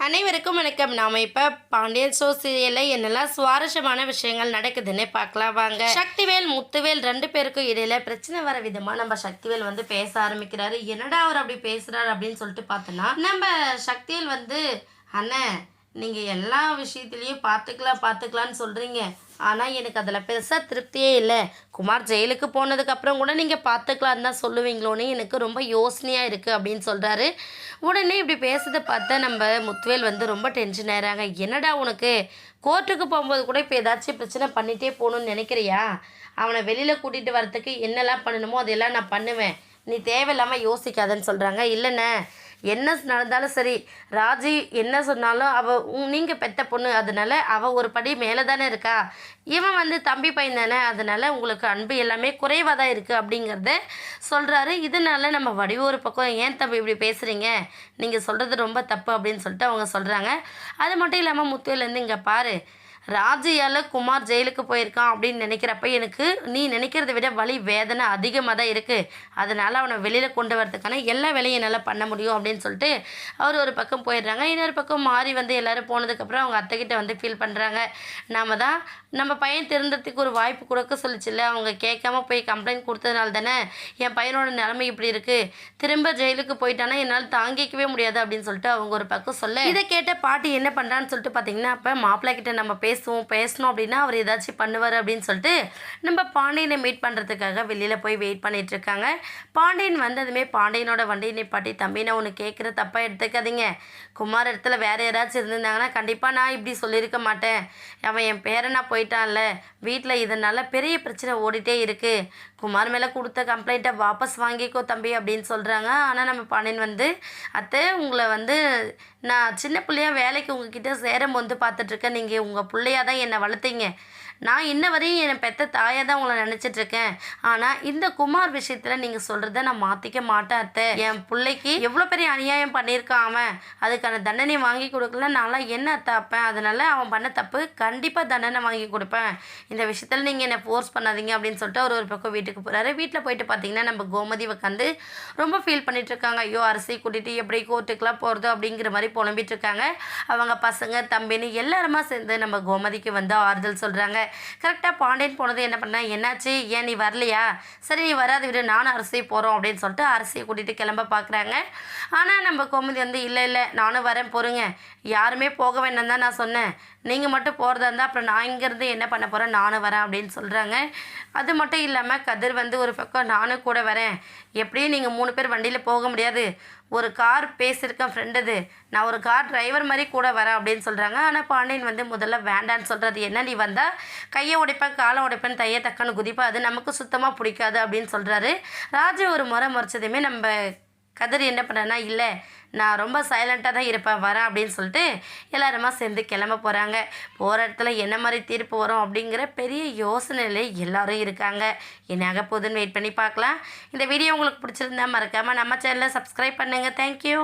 அனைவருக்கும் வணக்கம். நாம இப்ப பாண்டியன் ஷோ சீரியல்ல என்னெல்லாம் சுவாரஸ்யமான விஷயங்கள் நடக்குதுன்னு பார்க்கலாம் வாங்க. சக்திவேல் முத்துவேல் 2 பேருக்கும் இடையில பிரச்சனை வர விதமா நம்ம சக்திவேல் வந்து பேச ஆரம்பிக்கிறாரு. என்னடா அவர் அப்படி பேசுறாரு அப்படின்னு சொல்லிட்டு பார்த்தோன்னா, நம்ம சக்திவேல் வந்து அண்ணன் நீங்கள் எல்லா விஷயத்துலேயும் பார்த்துக்கலான்னு சொல்கிறீங்க. ஆனால் எனக்கு அதில் பெருசாக திருப்தியே இல்லை. குமார் ஜெயிலுக்கு போனதுக்கப்புறம் கூட நீங்கள் பார்த்துக்கலான்னு தான் சொல்லுவீங்களோன்னு எனக்கு ரொம்ப யோசனையாக இருக்குது அப்படின்னு சொல்கிறாரு. உடனே இப்படி பேசுறதை பார்த்தா நம்ம முத்துவேல் வந்து ரொம்ப டென்ஷன் ஆகிறாங்க. என்னடா உனக்கு கோர்ட்டுக்கு போகும்போது கூட இப்போ ஏதாச்சும் பிரச்சனை பண்ணிகிட்டே போகணுன்னு நினைக்கிறியா? அவனை வெளியில் கூட்டிகிட்டு வரத்துக்கு என்னெல்லாம் பண்ணணுமோ அதெல்லாம் நான் பண்ணுவேன். நீ தேவையில்லாமல் யோசிக்காதன்னு சொல்கிறாங்க. இல்லைண்ணே, என்ன நடந்தாலும் சரி, ராஜி என்ன சொன்னாலும் நீங்கள் பெத்த பொண்ணு, அதனால் அவள் ஒரு படி மேலே தானே இருக்கா. இவன் வந்து தம்பி பையன் தானே, அதனால் உங்களுக்கு அன்பு எல்லாமே குறைவாக தான் இருக்குது அப்படிங்கிறத சொல்கிறாரு. இதனால நம்ம வடிவு ஒரு பக்கம், ஏன் தம்பி இப்படி பேசுகிறீங்க, நீங்கள் சொல்கிறது ரொம்ப தப்பு அப்படின்னு சொல்லிட்டு அவங்க சொல்கிறாங்க. அது மட்டும் இல்லாமல் முத்துவேலேருந்து இங்கே பாரு, ராஜியால் குமார் ஜெயிலுக்கு போயிருக்கான் அப்படின்னு நினைக்கிறப்ப எனக்கு நீ நினைக்கிறத விட வலி வேதனை அதிகமாக தான் இருக்குது. அதனால் அவனை வெளியில் கொண்டு வரதுக்கான எல்லா வேலையும் என்னால் பண்ண முடியும் அப்படின்னு சொல்லிட்டு அவர் ஒரு பக்கம் போயிடுறாங்க. இன்னொரு பக்கம் மாறி வந்து எல்லோரும் போனதுக்கப்புறம் அவங்க அத்தைக்கிட்ட வந்து ஃபீல் பண்ணுறாங்க. நாம தான் நம்ம பையன் திருந்தறதுக்கு ஒரு வாய்ப்பு கொடுக்க சொல்லிச்சுல்ல, அவங்க கேட்காம போய் கம்ப்ளைண்ட் கொடுத்ததுனால தானே என் பையனோட நிலைமை இப்படி இருக்குது. திரும்ப ஜெயிலுக்கு போயிட்டானா என்னால் தாங்கிக்கவே முடியாது அப்படின்னு சொல்லிட்டு அவங்க ஒரு பக்கம் சொல்ல, இதை கேட்ட பாட்டி என்ன பண்ணுறான்னு சொல்லிட்டு பார்த்தீங்கன்னா, அப்போ மாப்பிள்ளை கிட்ட நம்ம பேசணும் அப்படின்னா அவர் ஏதாச்சும் பண்ணுவார் அப்படின்னு சொல்லிட்டு நம்ம பாண்டியனை மீட் பண்ணுறதுக்காக வெளியில் போய் வெயிட் பண்ணிட்டு இருக்காங்க. பாண்டியன் வந்ததுமே பாண்டியனோட வண்டியை நிப்பாட்டி, தம்பி நான் ஒன்று கேட்குற தப்பாக எடுத்துக்காதீங்க. குமார் இடத்துல வேறு யாராச்சும் இருந்திருந்தாங்கன்னா கண்டிப்பாக நான் இப்படி சொல்லியிருக்க மாட்டேன். அவன் என் பேரனா போயிட்டான்ல, வீட்டில் இதனால் பெரிய பிரச்சனை ஓடிட்டே இருக்குது. குமார் மேலே கொடுத்த கம்ப்ளைண்ட்டை வாபஸ் வாங்கிக்கோ தம்பி அப்படின்னு சொல்கிறாங்க. ஆனால் நம்ம பாண்டியன் வந்து, அத்தை உங்களை வந்து நான் சின்ன பிள்ளையாக வேலைக்கு உங்ககிட்ட சேரும் வந்து பார்த்துட்ருக்கேன். நீங்கள் உங்கள் பிள்ளையாக தான் என்னை வளர்த்தீங்க. நான் இன்ன வரையும் என்னை பெற்ற தாயாக தான் உங்களை நினச்சிட்ருக்கேன். ஆனால் இந்த குமார் விஷயத்தில் நீங்கள் சொல்கிறத நான் மாற்றிக்க மாட்டேன் அத்தை. என் பிள்ளைக்கு எவ்வளோ பெரிய அநியாயம் பண்ணியிருக்கான் அவன், அதுக்கான தண்டனை வாங்கி கொடுக்கல நான்லாம் என்ன அத்தாப்பேன். அதனால் அவன் பண்ண தப்பு கண்டிப்பாக தண்டனை வாங்கி கொடுப்பேன். இந்த விஷயத்தில் நீங்கள் என்னை ஃபோர்ஸ் பண்ணாதீங்க அப்படின்னு சொல்லிட்டு அவர் ஒரு பக்கம் வீட்டுக்கு போகிறாரு. வீட்டில் போயிட்டு பார்த்தீங்கன்னா நம்ம கோமதி உட்காந்து ரொம்ப ஃபீல் பண்ணிகிட்ருக்காங்க. ஐயோ அரிசி கூட்டிகிட்டு எப்படி கோர்ட்டுக்கெலாம் போகிறது அப்படிங்கிற மாதிரி புலம்பிட்டு இருக்காங்க. அவங்க பசங்க தம்பின்னு எல்லாருமா சேர்ந்து நம்ம கோமதிக்கு வந்து ஆறுதல் சொல்கிறாங்க. கரெக்டாக பாண்டியன் போனது என்ன பண்ண, என்னாச்சு, ஏன் நீ வரலையா, சரி நீ வராது விட நானும் அரிசி போகிறோம் அப்படின்னு சொல்லிட்டு அரிசியை கூட்டிகிட்டு கிளம்ப பார்க்குறாங்க. ஆனால் நம்ம கோமதி வந்து இல்லை நானும் வரேன் பொறுங்க, யாருமே போக வேண்டாம் தான் நான் சொன்னேன், நீங்கள் மட்டும் போகிறதா இருந்தால் அப்புறம் நான் இங்கேருந்து என்ன பண்ண போகிறேன், நானும் வரேன் அப்படின்னு சொல்கிறாங்க. அது மட்டும் இல்லாமல் கதிர் வந்து ஒரு பக்கம் நானும் கூட வரேன், எப்படியும் நீங்கள் 3 பேர் வண்டியில் போக முடியாது, ஒரு கார் பேசியிருக்கேன் ஃப்ரெண்டுது, நான் ஒரு கார் டிரைவர் மாதிரி கூட வரேன் அப்படின்னு சொல்கிறாங்க. ஆனால் பாண்டியன் வந்து முதல்ல வேண்டான்னு சொல்கிறது. என்ன நீ வந்தால் கையை உடைப்பேன் காலை உடைப்பேன் தைய தக்கன்னு குதிப்பேன், அது நமக்கு சுத்தமாக பிடிக்காது அப்படின்னு சொல்கிறாரு. ராஜு ஒரு முறைச்சதுமே நம்ம கதிர் என்ன பண்ணனா, இல்லை நான் ரொம்ப சைலண்ட்டாக தான் இருப்பேன் வரேன் அப்படின்னு சொல்லிட்டு எல்லாருமா சேர்ந்து கிளம்ப போகிறாங்க. போகிற இடத்துல என்ன மாதிரி தீர்ப்பு வரும் அப்படிங்கிற பெரிய யோசனையில் எல்லோரும் இருக்காங்க. என்னாக போகுதுன்னு வெயிட் பண்ணி பார்க்கலாம். இந்த வீடியோ உங்களுக்கு பிடிச்சிருந்தா மறக்காமல் நம்ம சேனலை சப்ஸ்கிரைப் பண்ணுங்கள். தேங்க்யூ.